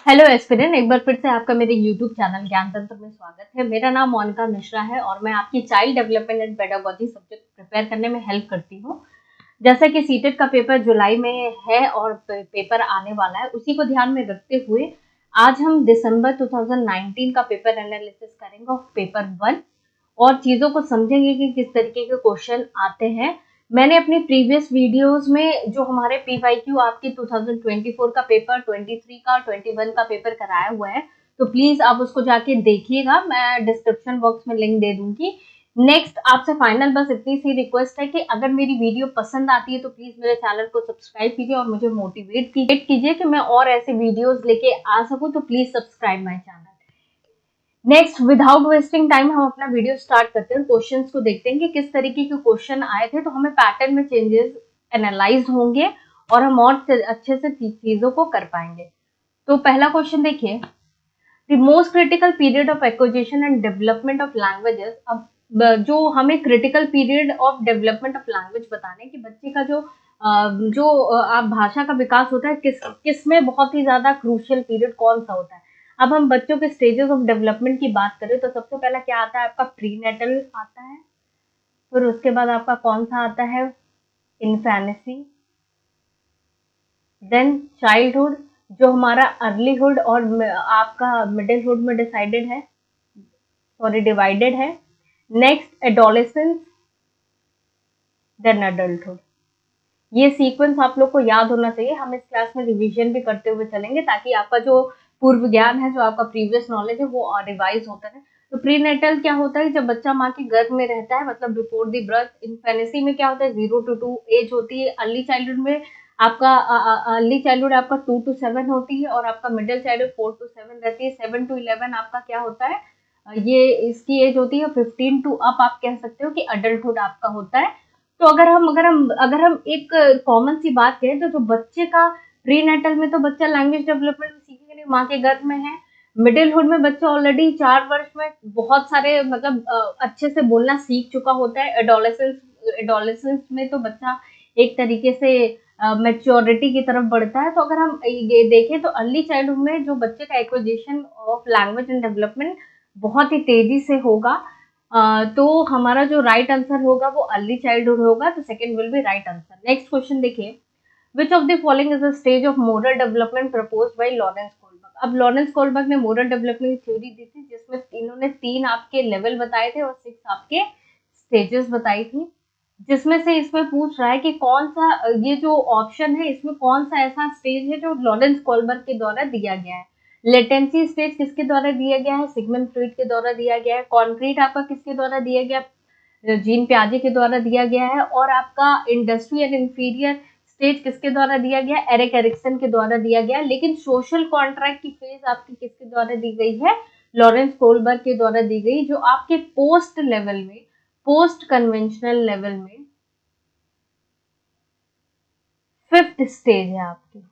Hello aspirant, एक बार फिर से आपका मेरे यूट्यूब चैनल ज्ञान तंत्र में स्वागत है। मेरा नाम मोनिका मिश्रा है और मैं आपकी child development and pedagogy subject prepare करने में हेल्प करती हूँ। जैसा कि सीटेट का पेपर जुलाई में है और पेपर आने वाला है, उसी को ध्यान में रखते हुए आज हम दिसंबर 2019 का पेपर एनालिसिस करेंगे ऑफ पेपर 1 और चीज़ों को समझेंगे कि किस तरीके के क्वेश्चन आते हैं। मैंने अपनी प्रीवियस वीडियोस में जो हमारे पीवाईक्यू आपके 2024 का पेपर, 23 का, 21 का पेपर कराया हुआ है, तो प्लीज आप उसको जाके देखिएगा। मैं डिस्क्रिप्शन बॉक्स में लिंक दे दूंगी। नेक्स्ट आपसे फाइनल बस इतनी सी रिक्वेस्ट है कि अगर मेरी वीडियो पसंद आती है तो प्लीज मेरे चैनल को सब्सक्राइब कीजिए और मुझे मोटिवेट कीजिए कि मैं और ऐसे वीडियोस लेके आ सकूं। तो please subscribe my channel. Next, without wasting time हम अपना वीडियो स्टार्ट करते हैं। क्वेश्चंस को देखते हैं कि किस तरीके के क्वेश्चन आए थे, तो हमें पैटर्न में चेंजेस एनालाइज होंगे और हम और अच्छे से चीजों को कर पाएंगे। तो पहला क्वेश्चन देखिए, the most critical period of acquisition and development of languages. अब जो हमें critical period of development of language बताना है कि बच्चे का जो आप भाषा का विकास होता है किस में बहुत ही ज्यादा क्रूशियल पीरियड कौन सा होता है। अब हम बच्चों के स्टेजेस ऑफ डेवलपमेंट की बात करें तो सबसे पहला क्या आता है, आपका प्रीनेटल आता है, फिर उसके बाद आपका कौन सा आता है, इन्फेनेसी, देन चाइल्डहुड जो हमारा अर्लीहुड और आपका मिडिलहुड में डिसाइडेड है, सॉरी डिवाइडेड है। Next adolescence, then adulthood. ये सीक्वेंस आप लोग को याद होना चाहिए। हम इस क्लास में रिवीजन भी करते हुए चलेंगे ताकि आपका जो पूर्व ज्ञान है, जो आपका प्रीवियस नॉलेज है, वो रिवाइज होता है। तो प्रीनेटल क्या होता है, जब बच्चा माँ के गर्भ में रहता है, मतलब बिफोर द बर्थ। इन्फेनेसी में क्या होता है, 0 to 2 एज होती है। अर्ली चाइल्डहुड में आपका अर्ली चाइल्डहुड आपका 2 to 7 होती है और आपका मिडिल चाइल्डहुड 4 to 7 रहती है। 7 to 11 आपका क्या होता है, ये इसकी एज होती है। 15 to अप आप कह सकते हो कि अडल्टहुड आपका होता है। तो अगर हम एक कॉमन सी बात करें तो जो बच्चे का प्रीनेटल में तो बच्चा लैंग्वेज डेवलपमेंट सीखने के लिए माँ के गर्भ में है। मिडिलहुड में बच्चा ऑलरेडी 4 वर्ष में बहुत सारे मतलब अच्छे से बोलना सीख चुका होता है। एडोलेसेंस में तो बच्चा एक तरीके से मैच्योरिटी की तरफ बढ़ता है। तो अगर हम ये देखें तो अर्ली चाइल्डहुड में जो बच्चे का acquisition of language and development बहुत ही तेजी से होगा। तो हमारा जो राइट आंसर होगा वो अर्ली चाइल्डहुड होगा। तो second will be right answer. Next question देखिए, which of the following is a stage of moral development proposed by Lawrence Kohlberg. अब लॉरेंस कोलबर्ग ने मोरल डेवलपमेंट थ्योरी दी थी जिसमें इन्होंने 3 आपके लेवल बताए थे और 6 आपके स्टेजेस बताई थी। जिसमें से इसमें पूछ रहा है कि कौन सा ये जो ऑप्शन है इसमें कौन सा ऐसा स्टेज है जो लॉरेंस कोलबर्ग के द्वारा दिया गया है। लेटेंसी स्टेज किसके द्वारा दिया गया है, सिगमंड फ्रॉइड के द्वारा दिया गया है। कॉन्क्रीट आपका किसके द्वारा दिया गया, जीन प्याजे के द्वारा दिया गया है। और आपका इंडस्ट्री एंड इंफीरियर स्टेज किसके द्वारा दिया गया, एरिक एरिक्सन के द्वारा दिया गया। लेकिन सोशल कॉन्ट्रैक्ट की फेज आपकी किसके द्वारा दी गई है, लॉरेंस कोलबर्ग के द्वारा दी गई, जो आपके पोस्ट लेवल में, पोस्ट कन्वेंशनल लेवल में 5th स्टेज है। आपकी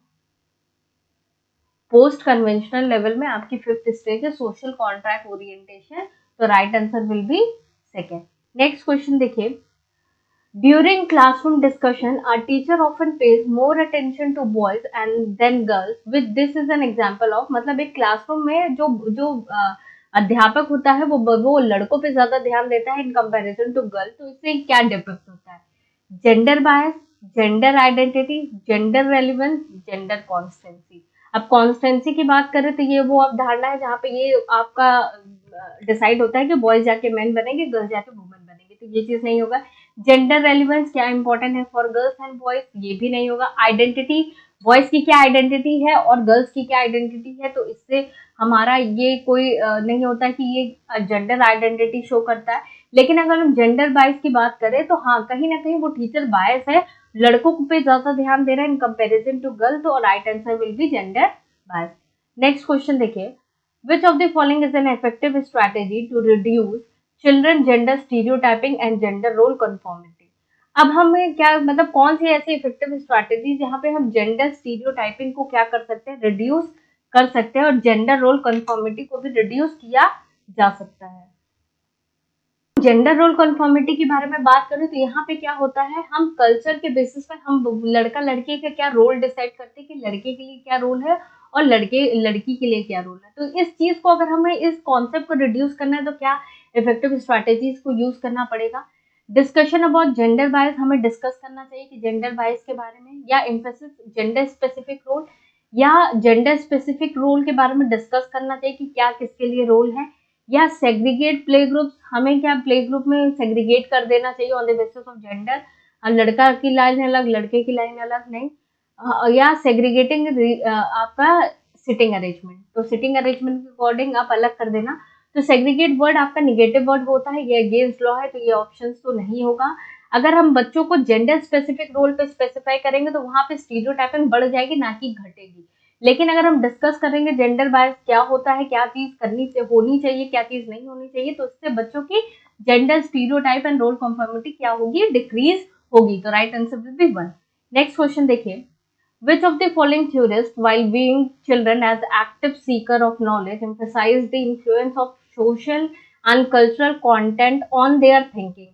पोस्ट कन्वेंशनल लेवल में आपकी 5th स्टेज है, सोशल कॉन्ट्रैक्ट ओरिएंटेशन। तो right answer will be second. Next question देखिए, during classroom discussion a teacher often pays more attention to boys and then girls with this is an example of। मतलब एक classroom में जो जो अध्यापक होता है वो लड़कों पे ज्यादा ध्यान देता है इन कंपैरिजन टू गर्ल। तो इससे क्या डिफरेंस होता है, gender bias, gender identity, gender relevance, gender constituency. अब कॉन्स्टेंसी की बात करें तो ये वो अवधारणा है जहाँ पे ये आपका डिसाइड होता है कि बॉयज जाके मैन बनेंगे, गर्ल्स जाके वुमेन बनेंगे। तो ये चीज नहीं होगा। जेंडर रेलिवेंस क्या इंपॉर्टेंट है फॉर गर्ल्स एंड बॉयज, ये भी नहीं होगा। आइडेंटिटी, बॉयज की क्या आइडेंटिटी है और गर्ल्स की क्या आइडेंटिटी है, तो इससे हमारा ये कोई नहीं होता कि ये जेंडर आइडेंटिटी शो करता है। लेकिन अगर हम जेंडर बायस की बात करें तो हाँ, कहीं ना कहीं वो टीचर बायस है, लड़कों पे ज्यादा ध्यान दे रहा है इन कंपैरिजन टू गर्ल। तो right answer will B gender bias. Next question देखिए, which of the following is an effective strategy to reduce children gender stereotyping and gender role conformity। अब हमें क्या मतलब कौन सी ऐसी इफेक्टिव स्ट्रैटेजी जहां पे हम जेंडर स्टीरियोटाइपिंग को क्या कर सकते हैं, रिड्यूस कर सकते हैं और जेंडर रोल कन्फॉर्मिटी को भी रिड्यूस किया जा सकता है। जेंडर रोल कन्फॉर्मिटी के बारे में बात करें तो यहाँ पे क्या होता है, हम कल्चर के बेसिस पर हम लड़का लड़की का क्या रोल डिसाइड करते हैं कि लड़के के लिए क्या रोल है और लड़के लड़की के लिए क्या रोल है। तो इस चीज को अगर हमें इस कॉन्सेप्ट को रिड्यूस करना है तो क्या इफेक्टिव स्ट्रैटेजीज को यूज करना पड़ेगा। डिस्कशन अबाउट जेंडर बायस, हमें डिस्कस करना चाहिए कि जेंडर बायस के बारे में, या एम्फेसिस जेंडर स्पेसिफिक रोल, या जेंडर स्पेसिफिक रोल के बारे में डिस्कस करना चाहिए कि क्या किसके लिए रोल है। या सेग्रीगेट प्ले ग्रुप्स, हमें क्या प्ले ग्रुप में सेग्रीगेट कर देना चाहिए on the basis of gender, लड़का की लाइन अलग लड़के की लाइन अलग, नहीं। या सेग्रीगेटिंग आपका सिटिंग अरेंजमेंट, तो सिटिंग अरेंजमेंट के अकॉर्डिंग आप अलग कर देना। तो सेग्रीगेट वर्ड आपका निगेटिव वर्ड होता है, ये अगेंस्ट लॉ है, तो ये ऑप्शन तो नहीं होगा। अगर हम बच्चों को जेंडर स्पेसिफिक रोल पे स्पेसिफाई करेंगे तो वहां पे स्टीरियोटाइपिंग बढ़ जाएगी, ना कि घटेगी। लेकिन अगर हम डिस्कस करेंगे जेंडर बायस क्या होता है, क्या चीज करनी होनी चाहिए, क्या चीज नहीं होनी चाहिए, तो इससे बच्चों की जेंडर स्टीरियोटाइप एंड रोल कॉन्फॉर्मिटी क्या होगी, डिक्रीज होगी। तो right answer will B 1। Next question देखिए, which of the following theorists, while viewing children as active seeker of knowledge, emphasized the influence of social and cultural content on their thinking?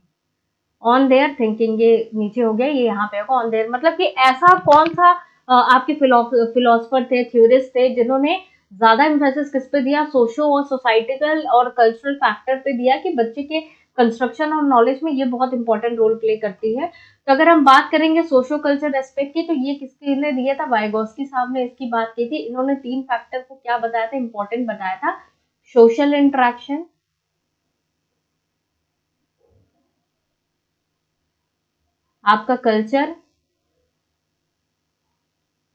On their thinking, ये नीचे हो गया, ये यहाँ पे होगा on their, मतलब कि ऐसा कौन सा आपके फिलोसफर थे, थ्योरिस्ट थे, जिन्होंने ज्यादा इम्फेसिस किस पे दिया, सोशो और सोसाइटिकल और कल्चरल फैक्टर पे दिया कि बच्चे के कंस्ट्रक्शन और नॉलेज में ये बहुत इंपॉर्टेंट रोल प्ले करती है। तो अगर हम बात करेंगे सोशो कल्चर एस्पेक्ट की, तो ये किसके ने दिया था, वाइगोस्की साहब ने इसकी बात की थी। इन्होंने 3 फैक्टर को क्या बताया था, इंपॉर्टेंट बताया था, सोशल इंटरेक्शन, आपका कल्चर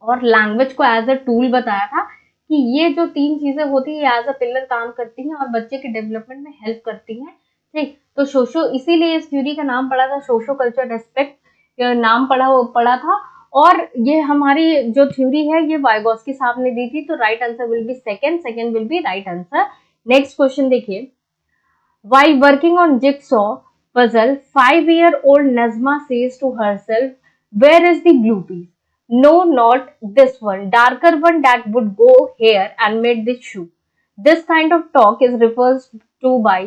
और लैंग्वेज को एज अ टूल बताया था कि ये जो 3 चीजें होती है एज अ पिलर काम करती हैं और बच्चे के डेवलपमेंट में हेल्प करती हैं। ठीक, तो सोशो, इसीलिए इस थ्योरी का नाम पड़ा था सोशो कल्चर एस्पेक्ट, नाम पड़ा था। और ये हमारी जो थ्योरी है ये वाइगोस्की साहब ने दी थी। तो right answer will be second will be right answer. Next question देखिए, while working on jigsaw puzzle, 5-year-old Nazma says to herself, "Where is the blue piece? No, not this one. Darker one that would go here and made the shoe." This kind of talk is referred to by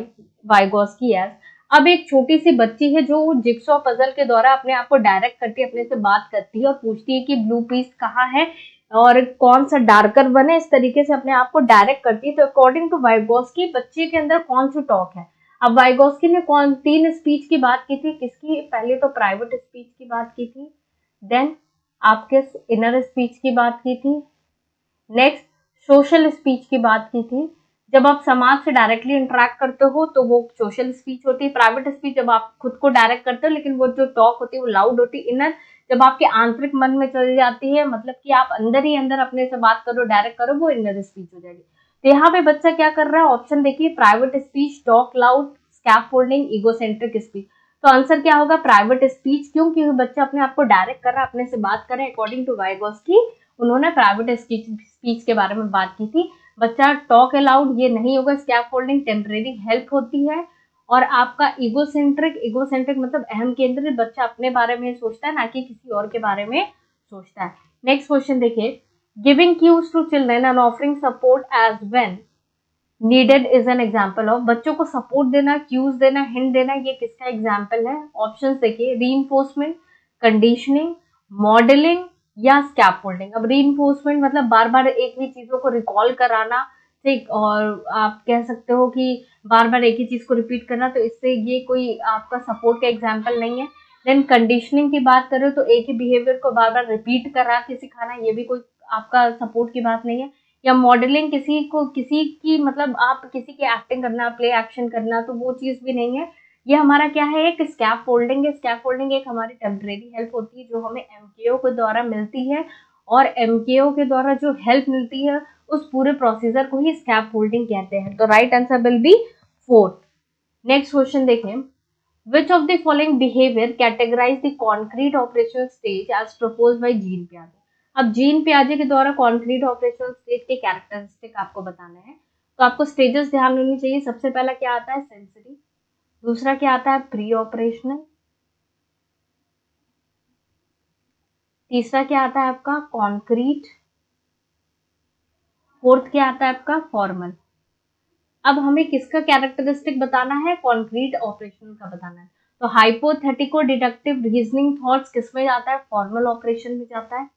Vygotsky as। अब एक छोटी सी बच्ची है जो jigsaw puzzle के द्वारा अपने आप को डायरेक्ट करती है, अपने से बात करती है और पूछती है कि ब्लू पीस कहाँ है और कौन सा डार्कर वन है, इस तरीके से अपने आप को डायरेक्ट करती है। तो अकॉर्डिंग टू वाइगोस्की बच्चे के अंदर कौन सी टॉक है। अब वाइगोस्की ने 3 स्पीच की बात की थी, किसकी, पहले तो प्राइवेट स्पीच की बात की थी, देन आपके इनर स्पीच की बात की थी, नेक्स्ट सोशल स्पीच की बात की थी। जब आप समाज से डायरेक्टली इंटरेक्ट करते हो तो वो सोशल स्पीच होती है। प्राइवेट स्पीच जब आप खुद को डायरेक्ट करते हो लेकिन वो जो टॉक होती है वो लाउड होती है। इनर जब आपके आंतरिक मन में चली जाती है, मतलब कि आप अंदर ही अंदर अपने से बात करो, डायरेक्ट करो, वो इनर स्पीच हो जाएगी। तो यहाँ पे बच्चा क्या कर रहा है, ऑप्शन देखिए, private speech, talk loud, scaffolding, egocentric speech. तो आंसर क्या होगा, प्राइवेट स्पीच। क्यों, क्योंकि बच्चा अपने आप को डायरेक्ट कर रहा है, अपने से बात कर रहा है। अकॉर्डिंग टू वाइगोस्की उन्होंने प्राइवेट स्पीच के बारे में बात की थी। बच्चा टॉक अलाउड ये नहीं होगा, स्कैफोल्डिंग टेम्परेरी हेल्प होती है। और आपका ईगोसेंट्रिक मतलब अहम केंद्रित, बच्चा अपने बारे में सोचता है ना कि किसी और के बारे में सोचता है। नेक्स्ट क्वेश्चन देखिए, giving cues to children and offering support as when needed is an example of. बच्चों को सपोर्ट देना, क्यूज देना, हिंट देना, ये किसका एग्जाम्पल है। ऑप्शन देखिए, रीइंफोर्समेंट, कंडीशनिंग, मॉडलिंग या स्कैफोल्डिंग। अब रीइंफोर्समेंट मतलब बार बार एक ही चीजों को रिकॉल कराना, ठीक, और आप कह सकते हो कि बार बार एक ही चीज को रिपीट करना, तो इससे ये कोई आपका सपोर्ट का एग्जाम्पल नहीं है। देन कंडीशनिंग की बात करें तो एक ही बिहेवियर को बार बार रिपीट करा के सिखाना, ये भी कोई आपका सपोर्ट की बात नहीं है। या मॉडलिंग किसी की मतलब आप किसी की एक्टिंग करना, प्ले एक्शन करना, तो वो चीज भी नहीं है। ये हमारा क्या है, एक स्कैफोल्डिंग है। स्कैफोल्डिंग एक हमारी टेम्परेरी हेल्प होती है जो हमें एमकेओ के द्वारा मिलती है, और एमकेओ के द्वारा जो हेल्प मिलती है उस पूरे प्रोसीजर को ही स्कैफोल्डिंग कहते हैं। तो right answer will be 4। Next question देखें, which of the following behavior categorize the concrete operational stage as proposed by Jean पियाजे। अब जीन पियाजे के द्वारा कॉन्क्रीट ऑपरेशनल स्टेज के कैरेक्टरिस्टिक आपको बताना है। तो आपको स्टेजेस ध्यान होनी चाहिए। सबसे पहला क्या आता है, सेंसरी। दूसरा क्या आता है, प्री ऑपरेशनल। तीसरा क्या आता है आपका, कॉन्क्रीट। फोर्थ क्या आता है आपका, फॉर्मल। अब हमें किसका कैरेक्टरिस्टिक बताना है, कॉन्क्रीट ऑपरेशन का बताना है। तो हाइपोथेटिको डिडक्टिव रीजनिंग थॉट्स किस में जाता है, फॉर्मल ऑपरेशन में जाता है।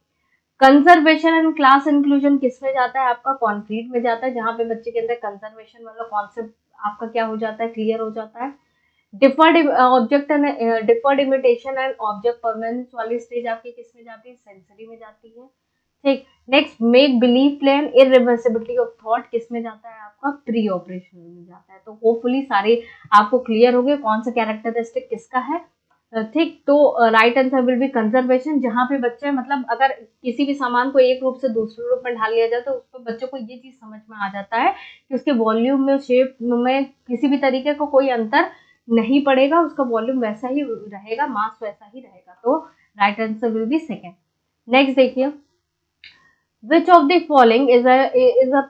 कंजर्वेशन एंड क्लास इंक्लूजन किस में जाता है आपका? कॉन्क्रीट में जाता है, जहाँ पे बच्चे के अंदर कंजर्वेशन वाला कॉन्सेप्ट आपका क्या हो जाता है? क्लियर हो जाता है। Deferred imitation and object permanence वाली स्टेज आपकी किस में जाती है? सेंसरी में जाती है। ठीक, next make believe plan irreversibility of thought किस में जाता है आपका? प्री ऑपरेशनल में जाता है। तो होपफुली सारे आपको क्लियर हो गए कौन सा कैरेक्टरिस्टिक किसका है। ठीक, तो right answer will B conservation, जहाँ पे बच्चे मतलब अगर किसी भी सामान को एक रूप से दूसरे रूप में ढाल लिया जाए तो उसको बच्चों को ये चीज समझ में आ जाता है कि उसके वॉल्यूम में, शेप में किसी भी तरीके का कोई अंतर नहीं पड़ेगा, उसका वॉल्यूम वैसा ही रहेगा, मास वैसा ही रहेगा। तो right answer will be second. Next देखिए, which of the following is a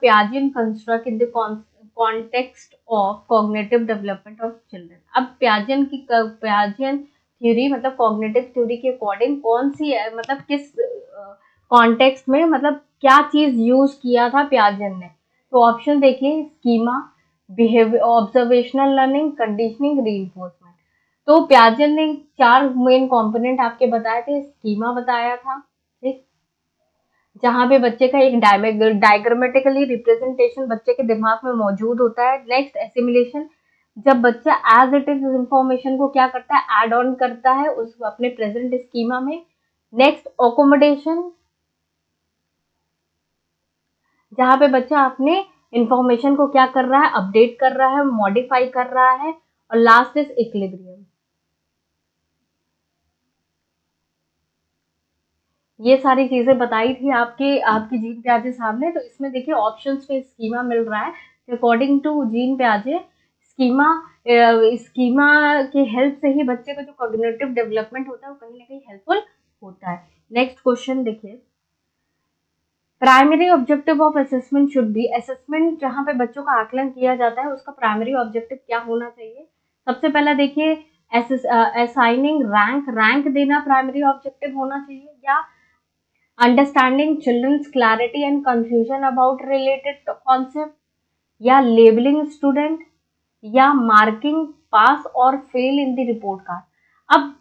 Piaget construct in the context of cognitive development of children? अब Piaget थ्योरी मतलब कॉग्निटिव थ्योरी के अकॉर्डिंग कौन सी है, मतलब किस कॉन्टेक्स्ट में, मतलब क्या चीज यूज किया था पियाजेट ने? तो ऑप्शन देखिए, schema, behaviour, observational learning, conditioning, reinforcement. तो पियाजेट ने 4 मेन कंपोनेंट आपके बताए थे। स्कीमा बताया था, ठीक, जहाँ पे बच्चे का एक डायग्रामेटिकली रिप्रेजेंटेशन बच्चे के दिमाग में मौजूद होता है। नेक्स्ट एसिमिलेशन, जब बच्चा एज इट इज इंफॉर्मेशन को क्या करता है? ऐड ऑन करता है उस अपने प्रेजेंट स्कीमा में। नेक्स्ट अकोमोडेशन, जहाँ पे बच्चा अपने इंफॉर्मेशन को क्या कर रहा है? अपडेट कर रहा है, मॉडिफाई कर रहा है। और लास्ट इज इक्विलिब्रियम। ये सारी चीजें बताई थी आपकी जीन प्याजे साहब ने। तो इसमें देखिए ऑप्शंस में स्कीमा मिल रहा है। अकॉर्डिंग टू जीन प्याजे, स्कीमा स्कीमा की हेल्प से ही बच्चे का जो कॉग्निटिव डेवलपमेंट होता है वो कहीं ना कहीं हेल्पफुल होता है। नेक्स्ट क्वेश्चन देखिए, primary objective of assessment should be, assessment जहाँ पे बच्चों का आकलन किया जाता है उसका प्राइमरी ऑब्जेक्टिव क्या होना चाहिए? सबसे पहला देखिए, असाइनिंग रैंक, रैंक देना प्राइमरी ऑब्जेक्टिव होना चाहिए, या understanding children's clarity and confusion about related concept, या लेबलिंग स्टूडेंट, या मार्किंग पास और fail in the report card. अब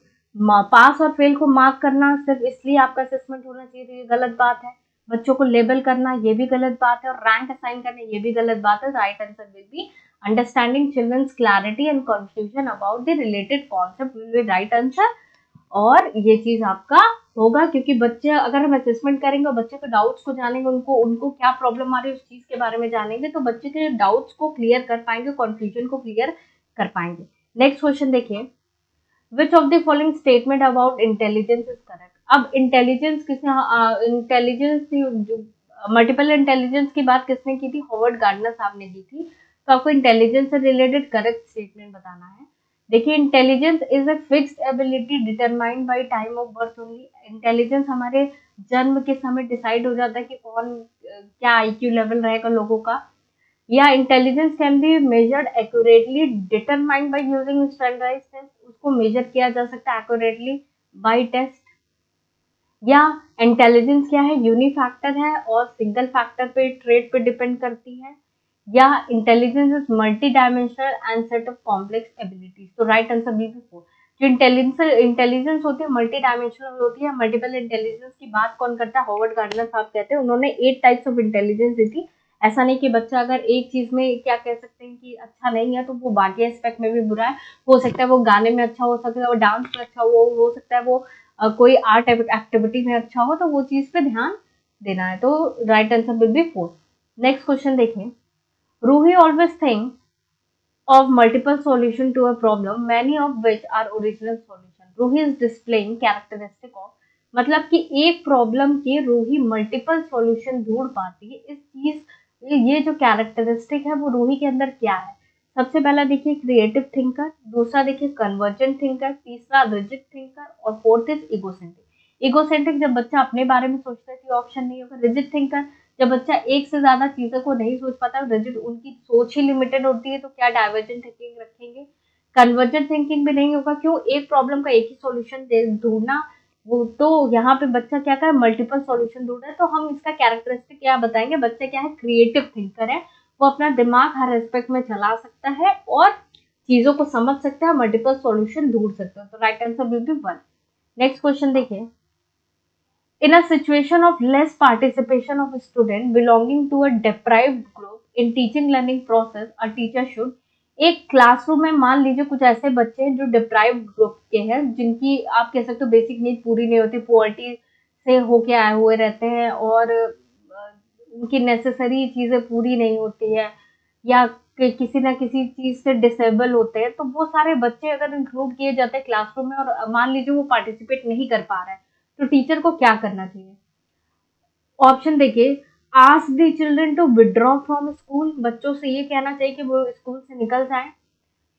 पास और फेल को मार्क करना सिर्फ इसलिए आपका असेसमेंट होना चाहिए तो ये गलत बात है। बच्चों को लेबल करना ये भी गलत बात है, और रैंक असाइन करना ये भी गलत बात है। Right answer will be understanding children's clarity and confusion about the related concept will be right answer. और ये चीज आपका होगा क्योंकि बच्चे, अगर हम असेसमेंट करेंगे और बच्चे के डाउट्स को जानेंगे, उनको क्या प्रॉब्लम आ रही है उस चीज के बारे में जानेंगे, तो बच्चे के डाउट्स को क्लियर कर पाएंगे, कॉन्फ्यूजन को क्लियर कर पाएंगे। नेक्स्ट क्वेश्चन देखिए, which of the following statement about intelligence is correct? अब इंटेलिजेंस मल्टीपल इंटेलिजेंस की बात किसने की थी? हॉवर्ड गार्डनर साहब ने की थी। तो आपको इंटेलिजेंस से रिलेटेड करेक्ट स्टेटमेंट बताना है। देखिए, intelligence is a fixed ability determined by time of birth only. Intelligence हमारे जन्म के समय डिसाइड हो जाता है कि कौन क्या आईक्यू लेवल रहेगा लोगों का। या intelligence can be measured accurately determined by using standardised test, उसको मेजर किया जा सकता है एक्यूरेटली बाय टेस्ट। या इंटेलिजेंस क्या है? यूनिफैक्टर है और सिंगल फैक्टर पे, ट्रेट पे डिपेंड करती है। या intelligence is multi dimensional and set of complex abilities. तो राइट आंसर बी फोर। जो इंटेलिजेंस होती है मल्टी डायमेंशनल होती है। मल्टीपल इंटेलिजेंस की बात कौन करता है? हॉवर्ड गार्डनर साहब कहते हैं। उन्होंने 8 टाइप्स ऑफ इंटेलिजेंस दी थी। ऐसा नहीं कि बच्चा अगर एक चीज में क्या कह सकते हैं कि अच्छा नहीं है तो वो बाकी एस्पेक्ट में भी बुरा है। हो सकता है वो गाने में अच्छा हो सकता है, वो डांस में अच्छा हो सकता है वो कोई आर्ट एक्टिविटी में अच्छा हो, तो वो चीज पे ध्यान देना है। तो right answer will be 4। Next question देखिए, Ruhi always think of multiple solution to a problem, many of which are original solution. Roohi is displaying characteristic of, मतलब कि एक प्रॉब्लम के रूही मल्टीपल सॉल्यूशन ढूंढ पाती है। इस चीज ये जो कैरेक्टरिस्टिक है वो रूही के अंदर क्या है? सबसे पहला देखिए क्रिएटिव थिंकर, दूसरा देखिए कन्वर्जेंट थिंकर, तीसरा रिजिड थिंकर, और फोर्थ इज इगोसेंट्रिक। इगोसेंट्रिक जब बच्चा अपने बारे में सोचता है तो ऑप्शन नहीं होगा। रिजिड थिंकर जब बच्चा एक से ज्यादा चीजों को नहीं सोच पाता, रिजिड उनकी सोच ही लिमिटेड होती है, तो क्या डाइवर्जेंट थिंकिंग रखेंगे। कन्वर्जेंट थिंकिंग भी नहीं होगा, क्यों? एक प्रॉब्लम का एक ही सॉल्यूशन ढूंढना, वो तो यहाँ पे बच्चा क्या कर मल्टीपल सॉल्यूशन ढूंढ रहा है। तो हम इसका कैरेक्टरिस्टिक क्या बताएंगे? बच्चा क्या है? क्रिएटिव थिंकर है, वो अपना दिमाग हर एस्पेक्ट में चला सकता है और चीजों को समझ सकता है, मल्टीपल सॉल्यूशन ढूंढ सकता है। तो right answer will B 1। Next question देखिए, In a situation of less participation of a student belonging to a deprived group in teaching learning process, a teacher should, एक क्लासरूम में मान लीजिए कुछ ऐसे बच्चे हैं जो डिप्राइव्ड ग्रुप के हैं, जिनकी आप कह सकते हो बेसिक नीड पूरी नहीं होती, पुअर्टी से होके आए हुए रहते हैं और उनकी नेसेसरी चीजें पूरी नहीं होती है, या किसी ना किसी चीज से डिसेबल होते हैं, तो वो सारे बच्चे अगर इंक्लूड किए जाते हैं क्लासरूम में और मान लीजिए वो पार्टिसिपेट नहीं कर पा रहे हैं, तो टीचर को क्या करना चाहिए? ऑप्शन देखिए, ask the children to withdraw from school, बच्चों से ये कहना चाहिए कि वो स्कूल से निकल जाए,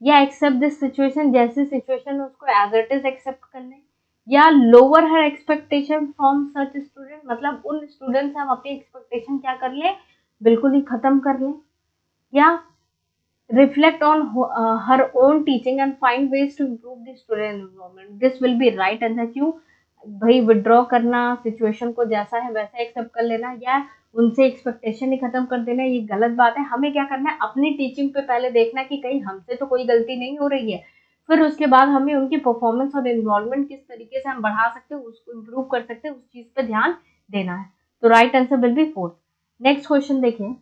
या एक्सेप्ट दिस सिचुएशन, जैसी सिचुएशन है उसको एज इट इज एक्सेप्ट कर लें, या lower her expectation from such student, मतलब उन स्टूडेंट से हम अपनी एक्सपेक्टेशन क्या कर लें, बिल्कुल ही खत्म कर लें, या reflect on her own teaching and find ways to improve the student environment. This will be right answer. क्यों भाई विड्रॉ करना, सिचुएशन को जैसा है वैसा एक्सेप्ट कर लेना या उनसे एक्सपेक्टेशन ही खत्म कर देना, ये गलत बात है। हमें क्या करना है, अपनी टीचिंग पे पहले देखना कि कहीं हमसे तो कोई गलती नहीं हो रही है, फिर उसके बाद हमें उनकी परफॉर्मेंस और इन्वॉल्वमेंट किस तरीके से हम बढ़ा सकते हैं, उसको इम्प्रूव कर सकते हैं, उस चीज पे ध्यान देना है। तो right answer will B 4th। Next question देखिए,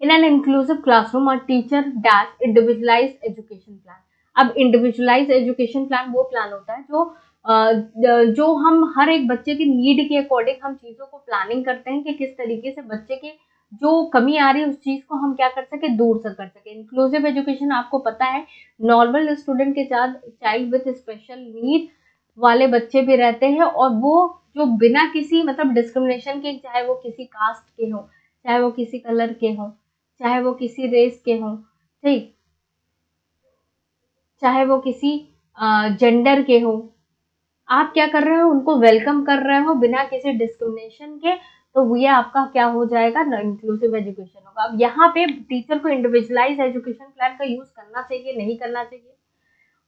in an inclusive classroom, a teacher dash individualized education plan. अब individualized education plan वो प्लान होता है जो हम हर एक बच्चे की नीड के अकॉर्डिंग हम चीज़ों को प्लानिंग करते हैं कि किस तरीके से बच्चे के जो कमी आ रही है उस चीज़ को हम क्या कर सके, दूर से कर सके। इंक्लूसिव एजुकेशन आपको पता है, नॉर्मल स्टूडेंट के साथ चाइल्ड विथ स्पेशल नीड वाले बच्चे भी रहते हैं, और वो जो बिना किसी मतलब डिस्क्रिमिनेशन के, चाहे वो किसी कास्ट के हो, चाहे वो किसी कलर के हो, चाहे वो किसी रेस के हों, ठीक, चाहे वो किसी जेंडर के हो, आप क्या कर रहे हो, उनको वेलकम कर रहे हो बिना किसी डिस्क्रिमिनेशन के, तो ये आपका क्या हो जाएगा, इंक्लूसिव एजुकेशन होगा। अब यहाँ पे टीचर को इंडिविजुअलाइज एजुकेशन प्लान का यूज करना चाहिए, नहीं करना चाहिए,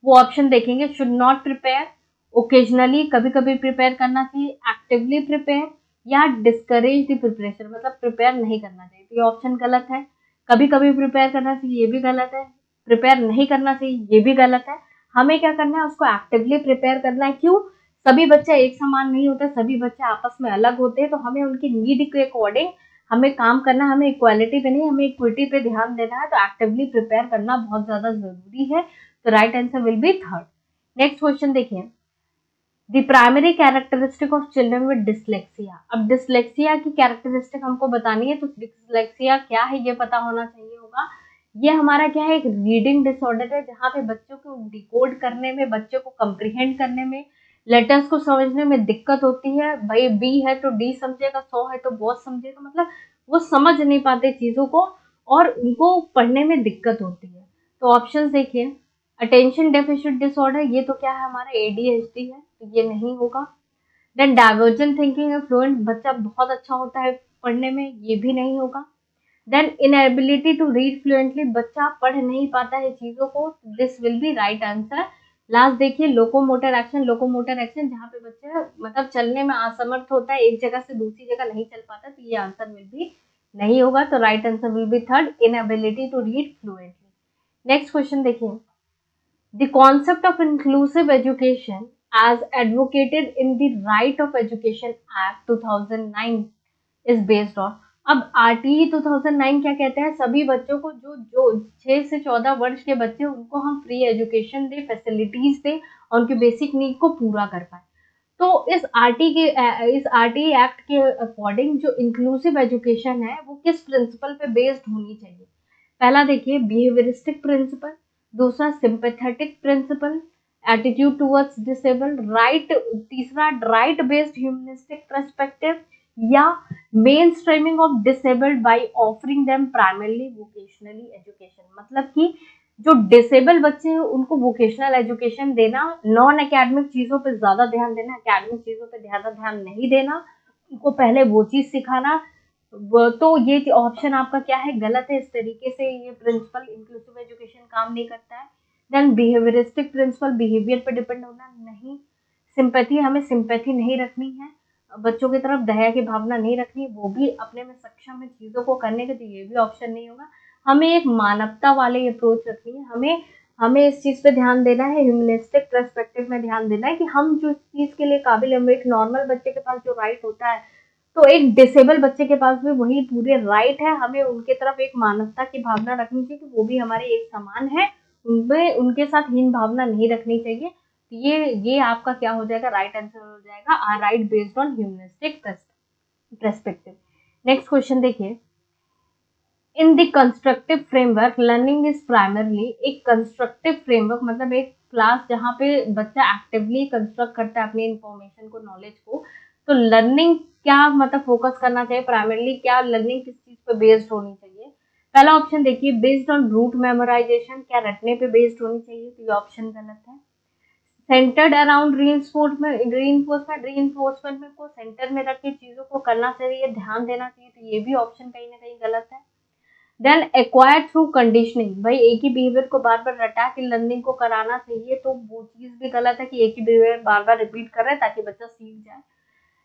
वो ऑप्शन देखेंगे। शुड नॉट प्रिपेयर, ओकेजनली कभी कभी प्रिपेयर करना चाहिए, एक्टिवली प्रिपेयर, या डिस्करेज द प्रिपरेशन, मतलब प्रिपेयर नहीं करना चाहिए, तो ये ऑप्शन गलत है। कभी कभी प्रिपेयर करना चाहिए, ये भी गलत है। प्रिपेयर नहीं करना चाहिए, ये भी गलत है। हमें क्या करना है, उसको एक्टिवली प्रिपेयर करना है। क्यों? सभी बच्चे एक समान नहीं होते, सभी बच्चे आपस में अलग होते हैं, तो हमें उनकी नीड के अकॉर्डिंग हमें काम करना, हमें इक्वालिटी पे नहीं, हमें इक्विटी पे ध्यान देना है, तो एक्टिवली प्रिपेयर करना बहुत ज्यादा जरूरी है। तो right answer will be 3rd। Next question देखिए, the primary characteristic of children with dyslexia. अब डिसलेक्सिया की कैरेक्टरिस्टिक हमको बतानी है, तो डिसलेक्सिया क्या है ये पता होना चाहिए होगा। ये हमारा क्या है, एक रीडिंग डिसऑर्डर है, जहाँ पे बच्चों को डिकोड करने में, बच्चों को कंप्रीहेंड करने में, लेटर्स को समझने में दिक्कत होती है। भाई बी है तो डी समझेगा, 100 है तो बहुत समझेगा, मतलब वो समझ नहीं पाते चीजों को और उनको पढ़ने में दिक्कत होती है। तो ऑप्शंस देखिए, अटेंशन डेफिसिट डिसऑर्डर, ये तो क्या है, हमारा एडीएचडी है, तो ये नहीं होगा। देन डाइवर्जेंट थिंकिंग है, फ्लुएंट बच्चा बहुत अच्छा होता है पढ़ने में, ये भी नहीं होगा। Then inability to read fluently, बच्चा पढ़ नहीं पाता है चीजों को, this will be right answer. Last देखिए, लोकोमोटर एक्शन, लोकोमोटर एक्शन जहाँ पे बच्चा मतलब चलने में असमर्थ होता है, एक जगह से दूसरी जगह नहीं चल पाता, तो ये आंसर विल बी नहीं होगा। तो right answer will be 3rd, inability to read fluently. Next question देखिए, the concept of inclusive education as advocated in the Right of Education Act 2009 is based on। अब RTE 2009 क्या कहते हैं, सभी बच्चों को जो जो 6 से 14 वर्ष के बच्चे, उनको हम फ्री एजुकेशन दे, फैसिलिटीज दे और उनकी बेसिक नीड को पूरा कर पाए। तो इस RTE एक्ट के अकॉर्डिंग जो इंक्लूसिव एजुकेशन है वो किस प्रिंसिपल पे बेस्ड होनी चाहिए? पहला देखिए, बिहेवियरिस्टिक प्रिंसिपल, दूसरा sympathetic principle, attitude towards disabled, right, तीसरा राइट बेस्ड ह्यूमनिस्टिक पर्सपेक्टिव, या main streaming of disabled by offering them primarily vocationally education, मतलब कि जो डिसेबल बच्चे हैं उनको वोकेशनल एजुकेशन देना, नॉन एकेडमिक चीजों पे ज्यादा ध्यान देना, एकेडमिक चीजों पे ज्यादा ध्यान नहीं देना, उनको पहले वो चीज सिखाना। तो ये ऑप्शन आपका क्या है, गलत है। इस तरीके से ये प्रिंसिपल इंक्लूसिव एजुकेशन काम नहीं करता है। देन बिहेवियरिस्टिक प्रिंसिपल, बिहेवियर पर डिपेंड होना, नहीं। सिंपैथी, हमें सिंपैथी नहीं रखनी है, बच्चों की तरफ दया की भावना नहीं रखनी, वो भी अपने में सक्षम है चीजों को करने के, तो ये भी ऑप्शन नहीं होगा। हमें एक मानवता वाले अप्रोच रखनी है, हमें हमें इस चीज पे ध्यान देना है, ह्यूमनिस्टिक पर्सपेक्टिव में ध्यान देना है कि हम जो चीज के लिए काबिल है, एक नॉर्मल बच्चे के पास जो राइट होता है, तो एक डिसेबल बच्चे के पास भी वही पूरे राइट है। हमें उनके तरफ एक मानवता की भावना रखनी चाहिए कि वो भी हमारे एक समान है, उनमें उनके साथ हीन भावना नहीं रखनी चाहिए। ये आपका क्या हो जाएगा, राइट आंसर हो जाएगा, are right based on humanistic perspective. Next question देखिए, in the constructive framework learning is primarily, एक कंस्ट्रक्टिव फ्रेमवर्क मतलब एक क्लास जहाँ पे बच्चा एक्टिवली कंस्ट्रक्ट करता है अपनी इंफॉर्मेशन को, नॉलेज को, तो लर्निंग क्या मतलब फोकस करना चाहिए, प्राइमरली क्या लर्निंग किस चीज पे बेस्ड होनी चाहिए। पहला ऑप्शन देखिए, बेस्ड ऑन रूट मेमोराइजेशन, क्या रटने पे बेस्ड होनी चाहिए, तो ये ऑप्शन गलत है। सेंटर्ड अराउंड रीइंफोर्समेंट में को सेंटर में रख के चीजों को करना चाहिए, ध्यान देना चाहिए, तो ये भी ऑप्शन कहीं ना कहीं गलत है। देन एक्वायर थ्रू कंडीशनिंग, भाई एक ही बिहेवियर को बार बार रटा के लर्निंग को कराना चाहिए, तो वो चीज भी गलत है कि एक ही बिहेवियर बार बार रिपीट कर रहे हैं ताकि बच्चा सीख जाए।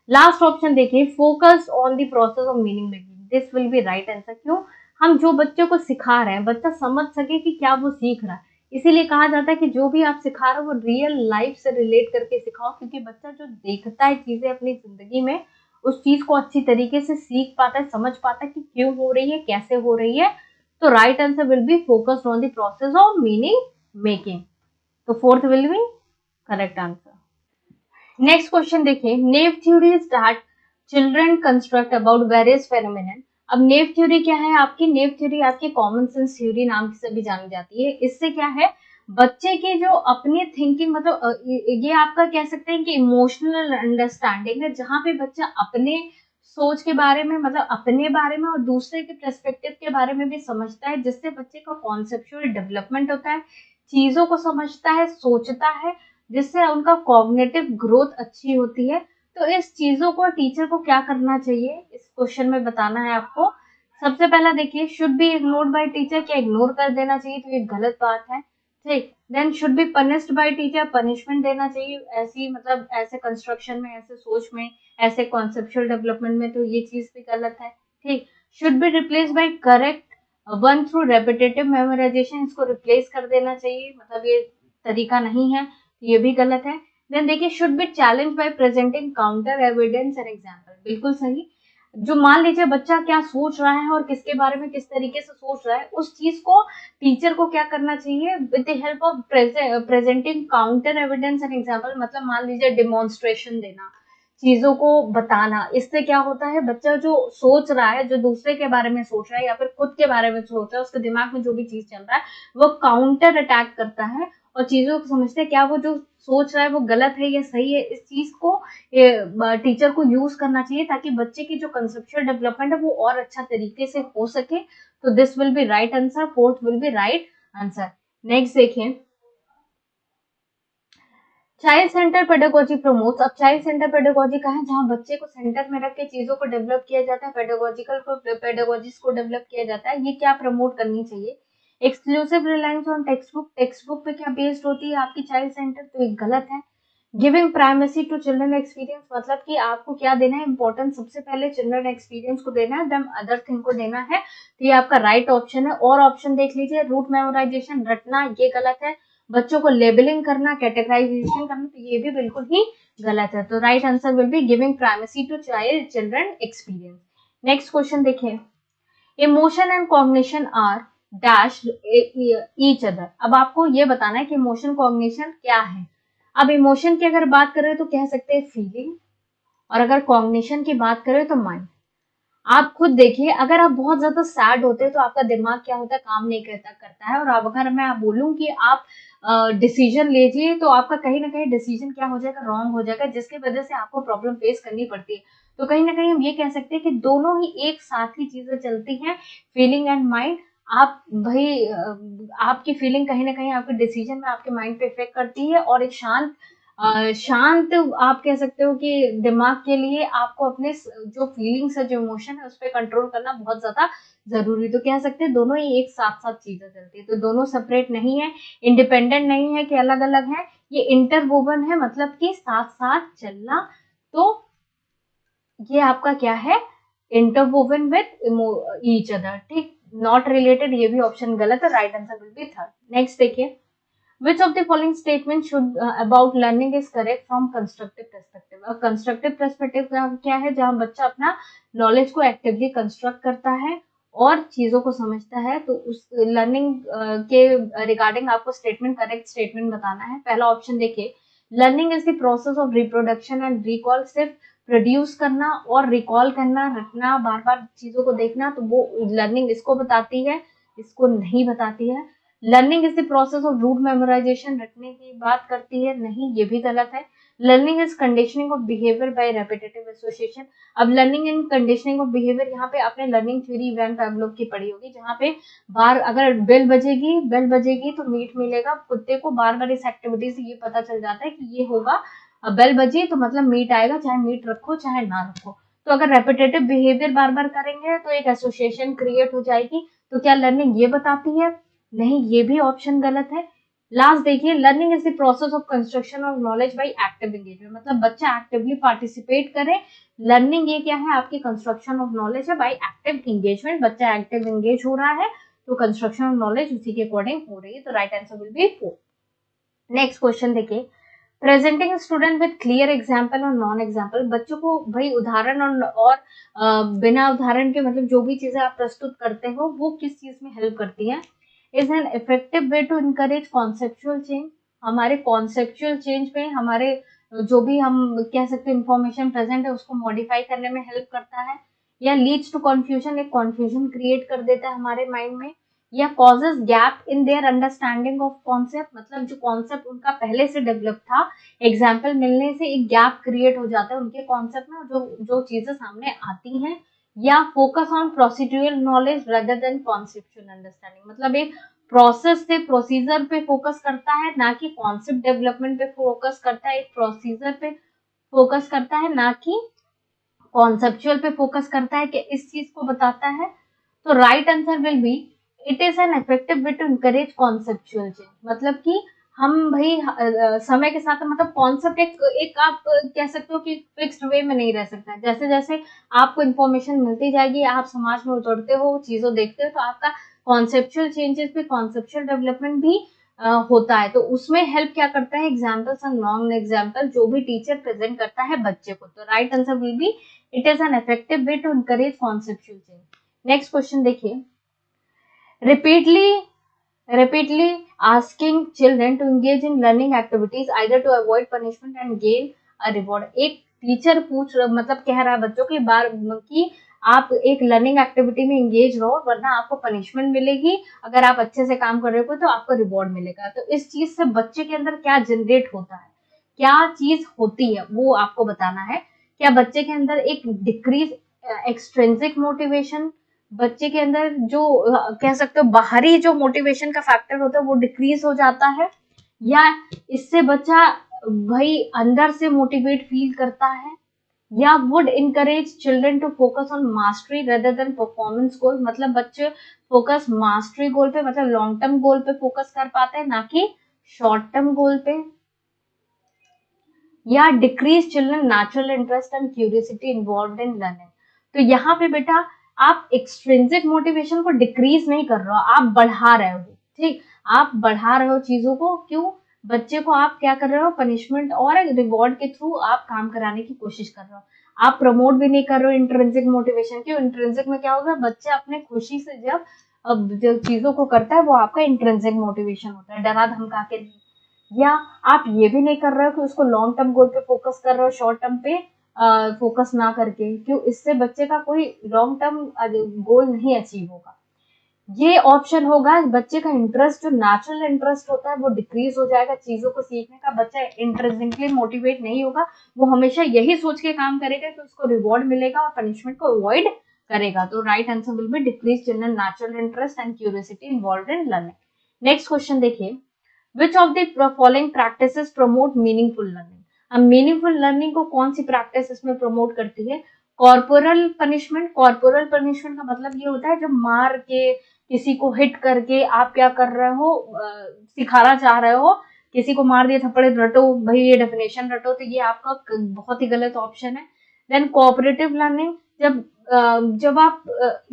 लास्ट ऑप्शन देखिए, focus on the process of meaning making, this will be right answer. क्यों, हम जो बच्चों को सिखा रहे हैं बच्चा समझ सके कि क्या वो सीख रहा है, इसीलिए कहा जाता है कि जो भी आप सिखा रहे हो वो रियल लाइफ से रिलेट करके सिखाओ, क्योंकि बच्चा जो देखता है चीजें अपनी जिंदगी में, उस चीज को अच्छी तरीके से सीख पाता है, समझ पाता है कि क्यों हो रही है, कैसे हो रही है। तो right answer will be focused on the process of meaning making, तो fourth will be correct answer. Next question देखिए, naive theory is that children construct about various phenomenon. अब नेव थ्योरी क्या है आपकी, नेव थ्योरी आपकी common sense theory नाम से भी जानी जाती है। इससे क्या है, बच्चे की जो अपनी थिंकिंग मतलब ये आपका कह सकते हैं कि इमोशनल अंडरस्टैंडिंग है, जहाँ पे बच्चा अपने सोच के बारे में मतलब अपने बारे में और दूसरे के पर्सपेक्टिव के बारे में भी समझता है, जिससे बच्चे का कॉन्सेप्चुअल डेवलपमेंट होता है, चीजों को समझता है, सोचता है, जिससे उनका कॉग्निटिव ग्रोथ अच्छी होती है। तो इस चीजों को टीचर को क्या करना चाहिए, इस क्वेश्चन में बताना है आपको। सबसे पहला देखिए, should be ignored by teacher, क्या इग्नोर कर देना चाहिए, तो ये गलत बात है, ठीक। Then should be punished by teacher, punishment देना चाहिए ऐसी मतलब ऐसे कंस्ट्रक्शन में, ऐसे सोच में, ऐसे कॉन्सेप्चुअल डेवलपमेंट में, तो ये चीज भी गलत है, ठीक। Should be replace by correct one through repetitive memorisation, इसको रिप्लेस कर देना चाहिए, मतलब ये तरीका नहीं है, ये भी गलत है। देन देखिए, should B challenge by presenting counter evidence and example, बिल्कुल सही। जो मान लीजिए बच्चा क्या सोच रहा है और किसके बारे में किस तरीके से सोच रहा है, उस चीज को टीचर को क्या करना चाहिए, with the help of presenting counter evidence and example, मतलब मान लीजिए डिमॉन्स्ट्रेशन देना, चीजों को बताना। इससे क्या होता है, बच्चा जो सोच रहा है, जो दूसरे के बारे में सोच रहा है या फिर खुद के बारे में सोच रहा है, उसके दिमाग में जो भी चीज चल रहा है वो काउंटर अटैक करता है और चीजों को समझते हैं क्या वो जो सोच रहा है वो गलत है या सही है। इस चीज को टीचर को यूज करना चाहिए ताकि बच्चे की जो कंसेप्चुअल डेवलपमेंट है वो और अच्छा तरीके से हो सके। तो this will be right answer, fourth will be right answer. Next देखिए, चाइल्ड सेंटर पेडागोजी प्रमोट्स। अब चाइल्ड सेंटर पेडागोजी का है जहां बच्चे को सेंटर में रख के चीजों को डेवलप किया जाता है, पेडागोजिकल को पेडागोजीज को डेवलप किया जाता है। ये क्या प्रमोट करनी चाहिए, exclusive reliance on text book, text book पे क्या बेस्ड होती है आपकी चाइल्ड सेंटर, तो ये गलत है। Giving primacy to children experience, मतलब कि आपको क्या देना है, इंपॉर्टेंट सबसे पहले चिल्ड्रन एक्सपीरियंस को देना है, देन अदर थिंग को देना है, तो ये आपका राइट ऑप्शन है। और ऑप्शन देख लीजिए, रूट मेमोराइजेशन रटना, ये गलत है। बच्चों को लेबलिंग करना, कैटेगराइजेशन करना, तो ये भी बिल्कुल ही गलत है। तो right answer will be giving primacy to child children experience. Next question देखिए, emotion and cognition are dash each other. अब आपको ये बताना है कि इमोशन कॉग्निशन क्या है। अब इमोशन की अगर बात करें तो कह सकते हैं फीलिंग, और अगर कॉग्निशन की बात करें तो माइंड। आप खुद देखिए, अगर आप बहुत ज्यादा सैड होते हैं तो आपका दिमाग क्या होता है, काम नहीं करता है। और अब अगर मैं आप बोलूं कि आप डिसीजन लीजिए, तो आपका कहीं ना कहीं डिसीजन क्या हो जाएगा, रॉन्ग हो जाएगा, जिसकी वजह से आपको प्रॉब्लम फेस करनी पड़ती है। तो कहीं ना कहीं हम ये कह सकते हैं कि दोनों ही एक साथ ही चीजें चलती हैं, फीलिंग एंड माइंड। आप भाई आपकी फीलिंग कहीं ना कहीं आपके डिसीजन में, आपके माइंड पे इफेक्ट करती है, और एक शांत आप कह सकते हो कि दिमाग के लिए आपको अपने जो फीलिंग्स है, जो इमोशन है, उस पर कंट्रोल करना बहुत ज्यादा जरूरी। तो कह सकते हैं दोनों ही एक साथ साथ चीजें चलती है, तो दोनों सेपरेट नहीं है, इंडिपेंडेंट नहीं है कि अलग अलग है, ये इंटरवोवन है, मतलब कि साथ साथ चलना। तो ये आपका क्या है, इंटरवोवन विद ईच अदर, ठीक, नॉट रिलेटेड, ये भी ऑप्शन गलत है, right answer will be third. Next देखिए, Which of the following statement should about learning is correct from constructive perspective? अब कंस्ट्रक्टिव पर्सपेक्टिव क्या है, जहां बच्चा अपना नॉलेज को एक्टिवली कंस्ट्रक्ट करता है और चीजों को समझता है, तो उस लर्निंग के रिगार्डिंग आपको स्टेटमेंट, करेक्ट स्टेटमेंट बताना है। पहला ऑप्शन देखिए, learning is the process of reproduction and recall. सिर्फ प्रोड्यूस करना और रिकॉल करना, रखना, बार बार चीजों को देखना, तो वो लर्निंग इसको बताती है, इसको नहीं बताती है। Learning is the process of rote memorization, रटने की बात करती है, नहीं, ये भी गलत है। Learning is conditioning of behaviour by repetitive association. अब learning and conditioning of behaviour, यहाँ पे आपने लर्निंग थ्योरी इवेंट पैवलोव की पढ़ी होगी, जहाँ पे बार अगर बेल बजेगी तो मीट मिलेगा। कुत्ते को बार बार इस एक्टिविटी से ये पता चल जाता है कि ये होगा, बेल बजी तो मतलब मीट आएगा, चाहे मीट रखो चाहे ना रखो। तो अगर रेपिटेटिव बिहेवियर बार बार करेंगे तो एक एसोसिएशन क्रिएट हो जाएगी। तो क्या लर्निंग ये बताती है? नहीं, ये भी ऑप्शन गलत है। लास्ट देखिए, learning is the process of construction of knowledge by active engagement, मतलब बच्चा एक्टिवली पार्टिसिपेट करे। लर्निंग ये क्या है? आपकी कंस्ट्रक्शन ऑफ नॉलेज है बाय एक्टिव एंगेजमेंट। बच्चा एक्टिव एंगेज हो रहा है तो कंस्ट्रक्शन ऑफ नॉलेज उसी के अकॉर्डिंग हो रही है। तो right answer will be 4। Next question देखिए, presenting student with clear example और नॉन एग्जाम्पल। बच्चों को भाई उदाहरण और बिना उदाहरण के, मतलब जो भी चीजें आप प्रस्तुत करते हो वो किस चीज में हेल्प करती है? Is an effective way to encourage conceptual change. हमारे कॉन्सेप्चुअल चेंज में, हमारे जो भी हम कह सकते हैं इंफॉर्मेशन प्रेजेंट है उसको मॉडिफाई करने में हेल्प करता है। या लीड्स टू कंफ्यूजन, एक कंफ्यूजन क्रिएट कर देता है हमारे माइंड में। या causes gap in their understanding of concept, मतलब जो कॉन्सेप्ट उनका पहले से डेवलप था, एग्जाम्पल मिलने से एक गैप क्रिएट हो जाता है उनके कॉन्सेप्ट में, जो जो चीजें सामने आती हैं। या focus on procedural knowledge rather than conceptual understanding, मतलब एक प्रोसेस से, प्रोसीजर पे फोकस करता है, ना कि कॉन्सेप्ट डेवलपमेंट पे फोकस करता है। एक प्रोसीजर पे फोकस करता है, ना कि कॉन्सेप्चुअल पे फोकस करता है कि इस चीज को बताता है। तो right answer will be, it is an effective way to encourage conceptual change. मतलब कि हम भाई समय के साथ, मतलब कॉन्सेप्ट एक आप कह सकते हो कि फिक्स्ड वे में नहीं रह सकता। जैसे जैसे आपको इन्फॉर्मेशन मिलती जाएगी, आप समाज में उतरते हो, चीजों देखते हो, तो आपका कॉन्सेप्चुअल चेंजेस भी, कॉन्सेप्चुअल डेवलपमेंट भी होता है। तो उसमें हेल्प क्या करता है? एग्जाम्पल्स एंड नॉन एग्जाम्पल जो भी टीचर प्रेजेंट करता है बच्चे को। तो right answer will be, it is an effective way to encourage conceptual change. Next question देखिए, repeatedly asking children to engage in learning activities either to avoid punishment and gain a reward। एक teacher मतलब कह रहा है बच्चों की बार कि आप एक लर्निंग एक्टिविटी में एंगेज रहो, वरना आपको पनिशमेंट मिलेगी, अगर आप अच्छे से काम कर रहे हो तो आपको रिवॉर्ड मिलेगा। तो इस चीज से बच्चे के अंदर क्या जनरेट होता है, क्या चीज होती है, वो आपको बताना है। क्या बच्चे के अंदर एक डिक्रीज एक्सट्रिंसिक मोटिवेशन, बच्चे के अंदर जो कह सकते हो बाहरी जो मोटिवेशन का फैक्टर होता है वो डिक्रीज हो जाता है, या इससे बच्चा भाई अंदर से मोटिवेट फील करता है। या would encourage children to focus on mastery rather than performance goal, मतलब बच्चे फोकस मास्टरी गोल पे, मतलब लॉन्ग टर्म गोल पे फोकस कर पाते हैं, ना कि शॉर्ट टर्म गोल पे। या decrease children natural interest and curiosity involved in learning. तो यहाँ पे बेटा आप एक्सट्रिंसिक मोटिवेशन को डिक्रीज नहीं कर रहे हो, आप बढ़ा रहे हो। ठीक, आप बढ़ा रहे हो चीजों को। क्यों? बच्चे को आप क्या कर रहे हो? पनिशमेंट और रिवॉर्ड के थ्रू आप काम कराने की कोशिश कर रहे हो। आप प्रमोट भी नहीं कर रहे हो इंट्रिंसिक मोटिवेशन। क्यों? इंट्रिंसिक में क्या होगा, बच्चा अपने खुशी से जब अब जो चीजों को करता है वो आपका इंट्रिंसिक मोटिवेशन होता है, डरा धमका के नहीं। या आप ये भी नहीं कर रहे हो कि उसको लॉन्ग टर्म गोल पे फोकस कर रहे हो, शॉर्ट टर्म पे फोकस ना करके। क्यों? इससे बच्चे का कोई लॉन्ग टर्म गोल नहीं अचीव होगा। ये ऑप्शन होगा, बच्चे का इंटरेस्ट, जो नेचुरल इंटरेस्ट होता है वो डिक्रीज हो जाएगा चीजों को सीखने का। बच्चा इंटरेस्टिंगली मोटिवेट नहीं होगा, वो हमेशा यही सोच के काम करेगा कि उसको रिवॉर्ड मिलेगा और पनिशमेंट को अवॉइड करेगा। तो right answer will be decrease children natural interest and curiosity involved in learning. Next question देखिए, which of the following practices promote meaningful learning. अब मीनिंगफुल लर्निंग को कौन सी प्रैक्टिस इसमें प्रमोट करती है? Corporal punishment. कॉर्पोरल पनिशमेंट का मतलब ये होता है जब मार के, किसी को हिट करके आप क्या कर रहे हो, सिखाना चाह रहे हो, किसी को मार दिया थप्पड़ रटो, भाई ये डेफिनेशन रटो, तो ये आपका बहुत ही गलत ऑप्शन है। देन कोऑपरेटिव लर्निंग, जब आप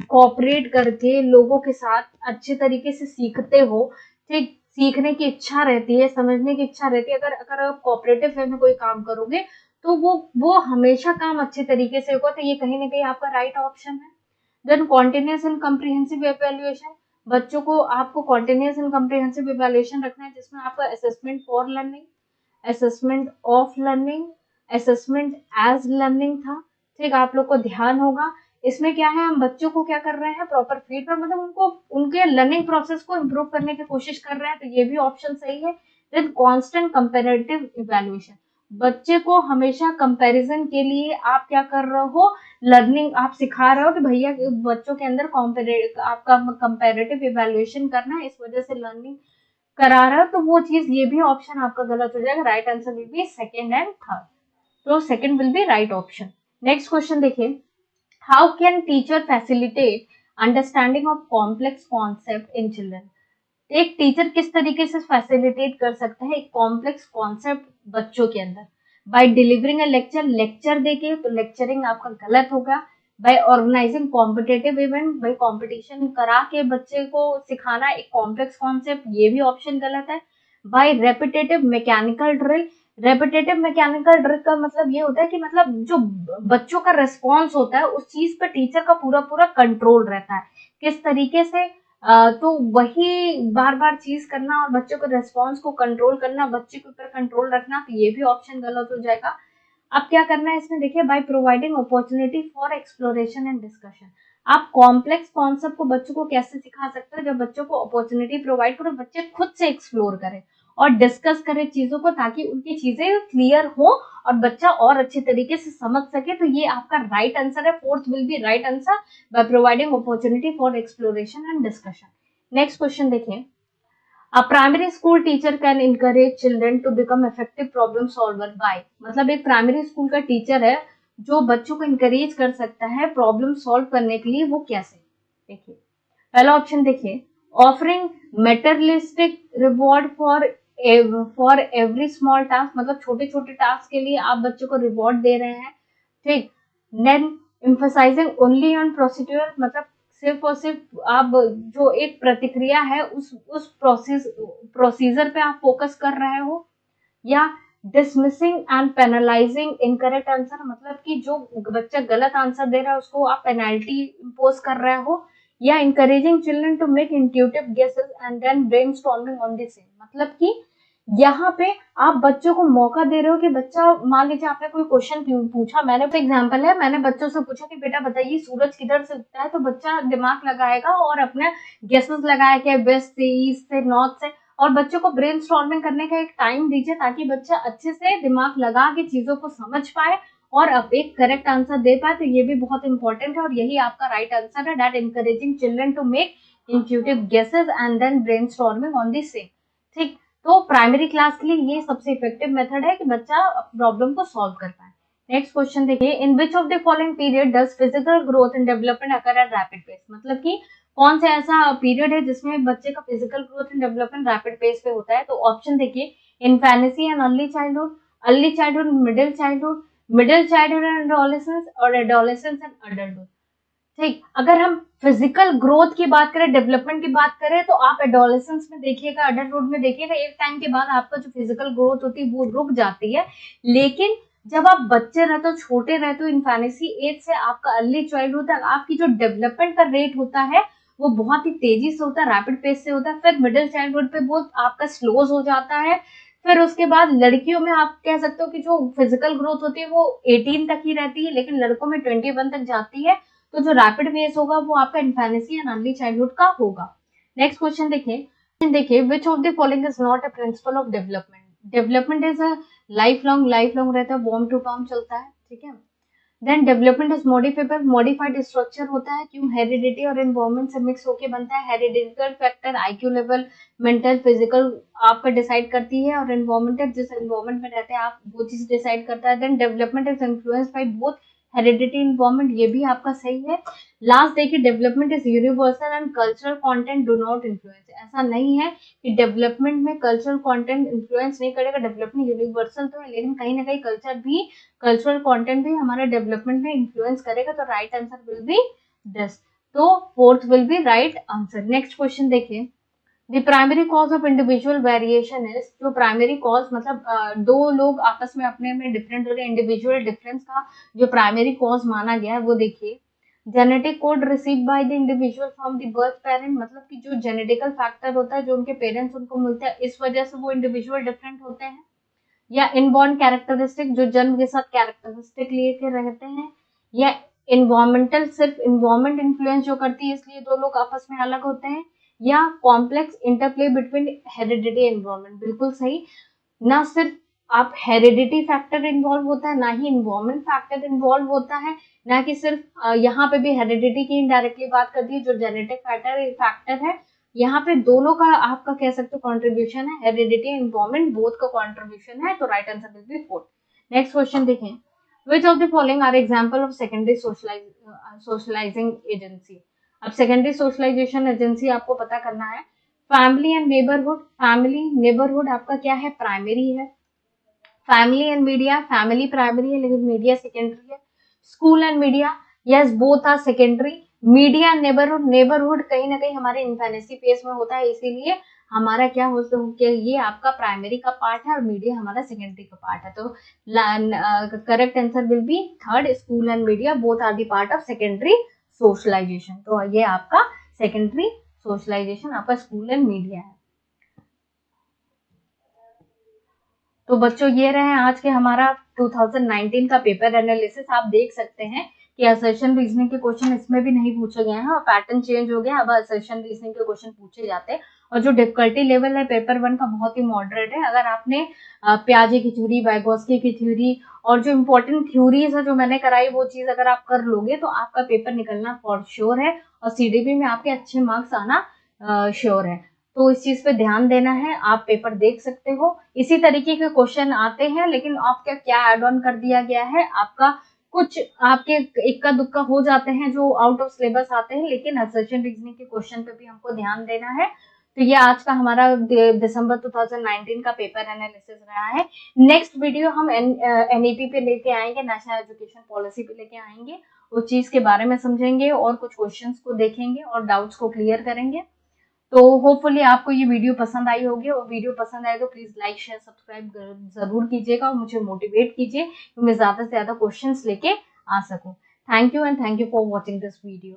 कोऑपरेट करके लोगों के साथ अच्छे तरीके से सीखते हो, ठीक, सीखने की इच्छा रहती है, समझने की इच्छा रहती है, अगर अगर आप कोऑपरेटिव वे में कोई काम करोगे तो वो हमेशा काम अच्छे तरीके से होगा, तो ये कहीं ना कहीं आपका राइट ऑप्शन है। Then continuous and comprehensive evaluation, बच्चों को आपको कॉन्टिन्यूस एंड कम्प्रिहेंसिव इवैल्यूएशन रखना है, जिसमें आपका assessment for learning, assessment of learning, assessment as learning था। ठीक, आप लोग को ध्यान होगा इसमें क्या है, हम बच्चों को क्या कर रहे हैं, प्रॉपर फीडबैक, मतलब उनको उनके लर्निंग प्रोसेस को इम्प्रूव करने की कोशिश कर रहे हैं, तो ये भी ऑप्शन सही है। देन कांस्टेंट कंपैरेटिव इवैल्यूएशन, बच्चे को हमेशा कंपैरिजन के लिए आप क्या कर रहे हो, लर्निंग आप सिखा रहे हो कि भैया बच्चों के अंदर आपका कंपैरेटिव इवैल्यूएशन करना है, इस वजह से लर्निंग करा रहा है, तो वो चीज, ये भी ऑप्शन आपका गलत हो जाएगा। Right answer will be second and third, तो second will be right option. Next question देखिए, how can teacher facilitate understanding of complex concept in children, एक टीचर किस तरीके से फैसिलिटेट कर सकता है एक कॉम्प्लेक्स कॉन्सेप्ट बच्चों के अंदर, by delivering a lecture, lecture देके, तो लेक्चरिंग आपका गलत होगा। By organising competitive event, by competition करा के बच्चे को सिखाना एक कॉम्प्लेक्स कॉन्सेप्ट, ये भी ऑप्शन गलत है। By repetitive mechanical drill, repetitive mechanical drill का मतलब ये होता है कि मतलब जो बच्चों का रिस्पॉन्स होता है उस चीज पर टीचर का पूरा पूरा कंट्रोल रहता है, किस तरीके से तो वही बार बार चीज करना और बच्चों के रेस्पॉन्स को कंट्रोल करना, बच्चे के ऊपर कंट्रोल रखना, तो ये भी ऑप्शन गलत हो जाएगा। अब क्या करना है इसमें देखिए, by providing opportunity for exploration and discussion, आप कॉम्प्लेक्स कॉन्सेप्ट को बच्चों को कैसे सिखा सकते हो, जब बच्चों को अपॉर्चुनिटी प्रोवाइड करो, बच्चे खुद से एक्सप्लोर करें और डिस्कस करें चीजों को, ताकि उनकी चीजें क्लियर हो और बच्चा और अच्छे तरीके से समझ सके, तो ये आपका राइट आंसर है, fourth will be right answer, by providing opportunity for exploration and discussion. Next question देखिए, a primary school teacher can encourage children to become effective problem solver by, मतलब एक प्राइमरी स्कूल का teacher है जो बच्चों को encourage कर सकता है प्रॉब्लम सॉल्व करने के लिए, वो कैसे, देखिए पहला ऑप्शन देखिए, offering materialistic reward for every small task, मतलब छोटे छोटे टास्क के लिए आप बच्चों को रिवॉर्ड दे रहे हैं। ठीक, then emphasising only on procedure, मतलब सिर्फ और सिर्फ आप जो एक प्रतिक्रिया है उस प्रोसीजर पे आप फोकस कर रहे हो, या डिसमिसिंग एंड पेनलाइजिंग इनकरेक्ट आंसर, मतलब कि जो बच्चा गलत आंसर दे रहा है उसको आप पेनाल्टी इम्पोज कर रहे हो, या encouraging children to make intuitive guesses and then brainstorming on the same, मतलब कि यहाँ पे आप बच्चों को मौका दे रहे हो कि बच्चा, मान लीजिए आपने कोई क्वेश्चन पूछा, मैंने तो एग्जांपल है, मैंने बच्चों से पूछा कि बेटा बताइए सूरज किधर से उगता है, तो बच्चा दिमाग लगाएगा और अपने गेसेस लगाएगा वेस्ट से, ईस्ट से, नॉर्थ से, और बच्चों को ब्रेनस्टॉर्मिंग करने का एक टाइम दीजिए ताकि बच्चा अच्छे से दिमाग लगा के चीजों को समझ पाए और अब एक करेक्ट आंसर दे पाए, तो ये भी बहुत इंपॉर्टेंट है और यही आपका राइट आंसर है, that encouraging children to make intuitive guesses and then brainstorming on the same. ठीक, तो प्राइमरी क्लास के लिए ये सबसे इफेक्टिव मेथड है कि बच्चा प्रॉब्लम को सॉल्व कर पाए। नेक्स्ट क्वेश्चन देखिए, in which of the following period does physical growth and development occur at rapid pace, मतलब कि कौन सा ऐसा पीरियड है जिसमें बच्चे का physical growth and development rapid pace पे होता है, तो ऑप्शन देखिए, infancy and early childhood, middle childhood and adolescence, और एडोलेसेंस एंड अडल्टहुड। ठीक, अगर हम फिजिकल ग्रोथ की बात करें, डेवलपमेंट की बात करें, तो आप एडोलेसेंस में देखिएगा, अडल्टहुड में देखिएगा, एक टाइम के बाद आपका जो फिजिकल ग्रोथ होती है वो रुक जाती है, लेकिन जब आप बच्चे रहते हो, छोटे रहते हो, इन्फेनेसी एज से आपका अर्ली चाइल्डहुड तक आपकी जो डेवलपमेंट का रेट होता है वो बहुत ही तेजी से होता है, रैपिड पेस से होता है, फिर मिडिल चाइल्डहुड पे वो आपका स्लोज हो जाता है, फिर उसके बाद लड़कियों में आप कह सकते हो कि जो फिजिकल ग्रोथ होती है वो 18 तक ही रहती है, लेकिन लड़कों में 21 तक जाती है, तो जो रैपिड फेस होगा वो आपका इन्फेनेसी एंड अर्ली चाइल्डहुड का होगा। नेक्स्ट क्वेश्चन देखिए which of the following is not a principle of development, development is a life long रहता है, बॉर्न टू टर्म चलता है, ठीक है। Then development is modifiable, modified structure होता है, क्यों, हेरिडिटी और एनवायरमेंट से मिक्स होके बनता है, hereditary factor IQ level, mental physical आपका डिसाइड करती है, और एनवायरमेंटल जिस एनवायरमेंट में रहते हैं आप वो चीज डिसाइड करता है। Then development is influenced by both heredity environment, ये भी आपका सही है। लास्ट देखिए, development is universal and cultural content do not influence, ऐसा नहीं है कि डेवलपमेंट में कल्चरल कंटेंट इन्फ्लुएंस नहीं करेगा, डेवलपमेंट यूनिवर्सल तो है लेकिन कहीं ना कहीं कल्चरल कंटेंट भी हमारे डेवलपमेंट में इन्फ्लुएंस करेगा, तो right answer will be this, तो fourth will be right answer. Next question देखिए, the primary cause of individual variation is, जो प्राइमरी कॉज मतलब दो लोग आपस में अपने में डिफरेंट हो रहे, इंडिविजुअल डिफरेंस का जो प्राइमरी कॉज माना गया है वो देखिए, genetic code receive by the individual from the birth parent, मतलब कि जो जेनेटिकल फैक्टर होता है जो उनके पेरेंट्स उनको मिलता है, इस वजह से वो इंडिविजुअल डिफरेंट होते हैं। या इनबॉर्न कैरेक्टरिस्टिक, जो जन्म के साथ कैरेक्टरिस्टिक लेके रहते हैं। या इन्वायरमेंटल, सिर्फ इन्वायरमेंट इन्फ्लुएंस जो करती है इसलिए दो लोग आपस में अलग होते हैं। या complex interplay between heredity environment, बिल्कुल सही। ना सिर्फ आप हेरिडिटी फैक्टर इन्वॉल्व होता है, ना ही इन्वायरमेंट फैक्टर इन्वॉल्व होता है, ना कि सिर्फ यहाँ पे भी हेरिडिटी की इनडायरेक्टली बात कर दी है जो जेनेटिक फैक्टर है। यहाँ पे दोनों का आपका कह सकते हो कंट्रीब्यूशन है, हेरिडिटी एनवायरमेंट बोथ का कंट्रीब्यूशन है, तो right answer will be 4। Next question देखें, which of the following are example of secondary socializing agency. अब सेकेंडरी सोशलाइजेशन एजेंसी आपको पता करना है। Family and neighbourhood, family neighbourhood आपका क्या है, प्राइमरी है। Family and media, family primary है लेकिन मीडिया सेकेंडरी है। School and media, yes both are secondary. Media and neighbourhood, neighbourhood कहीं ना कहीं हमारे इन्फेनेसी फेज में होता है, इसीलिए हमारा क्या हो सकता है, ये आपका प्राइमरी का पार्ट है और मीडिया हमारा सेकेंडरी का पार्ट है। तो correct answer will be third, school and media both are the part of secondary socialisation. तो ये आपका सेकेंडरी सोशलाइजेशन आपका स्कूल एंड मीडिया है। तो बच्चों ये रहे आज के हमारा 2019 का पेपर एनालिसिस। आप देख सकते हैं कि असर्शन रीजनिंग के क्वेश्चन इसमें भी नहीं पूछे गए हैं और पैटर्न चेंज हो गया, अब असर्शन रीजनिंग के क्वेश्चन पूछे जाते हैं। और जो डिफिकल्टी लेवल है पेपर 1 का बहुत ही मॉडरेट है। अगर आपने प्याजे की थ्योरी, वाइगोस्की की थ्योरी और जो इम्पोर्टेंट थ्योरीज है जो मैंने कराई वो चीज अगर आप कर लोगे तो आपका पेपर निकलना फॉर श्योर है और सीडीपी में आपके अच्छे मार्क्स आना श्योर है। तो इस चीज पे ध्यान देना है। आप पेपर देख सकते हो, इसी तरीके के क्वेश्चन आते हैं, लेकिन आपका क्या एड ऑन कर दिया गया है, आपका कुछ आपके इक्का दुक्का हो जाते हैं जो आउट ऑफ सिलेबस आते हैं, लेकिन असर्शन रीजनिंग के क्वेश्चन पे भी हमको ध्यान देना है। तो ये आज का हमारा दिसंबर 2019 का पेपर एनालिसिस रहा है। नेक्स्ट वीडियो हम एनईपी पे लेके आएंगे, नेशनल एजुकेशन पॉलिसी पे लेके आएंगे, उस चीज के बारे में समझेंगे और कुछ क्वेश्चंस को देखेंगे और डाउट्स को क्लियर करेंगे। तो होपफुली आपको ये वीडियो पसंद आई होगी, और वीडियो पसंद आए तो प्लीज लाइक शेयर सब्सक्राइब जरूर कीजिएगा और मुझे मोटिवेट कीजिए कि मैं ज्यादा से ज्यादा क्वेश्चंस लेके आ सकूं। Thank you and thank you for watching this video.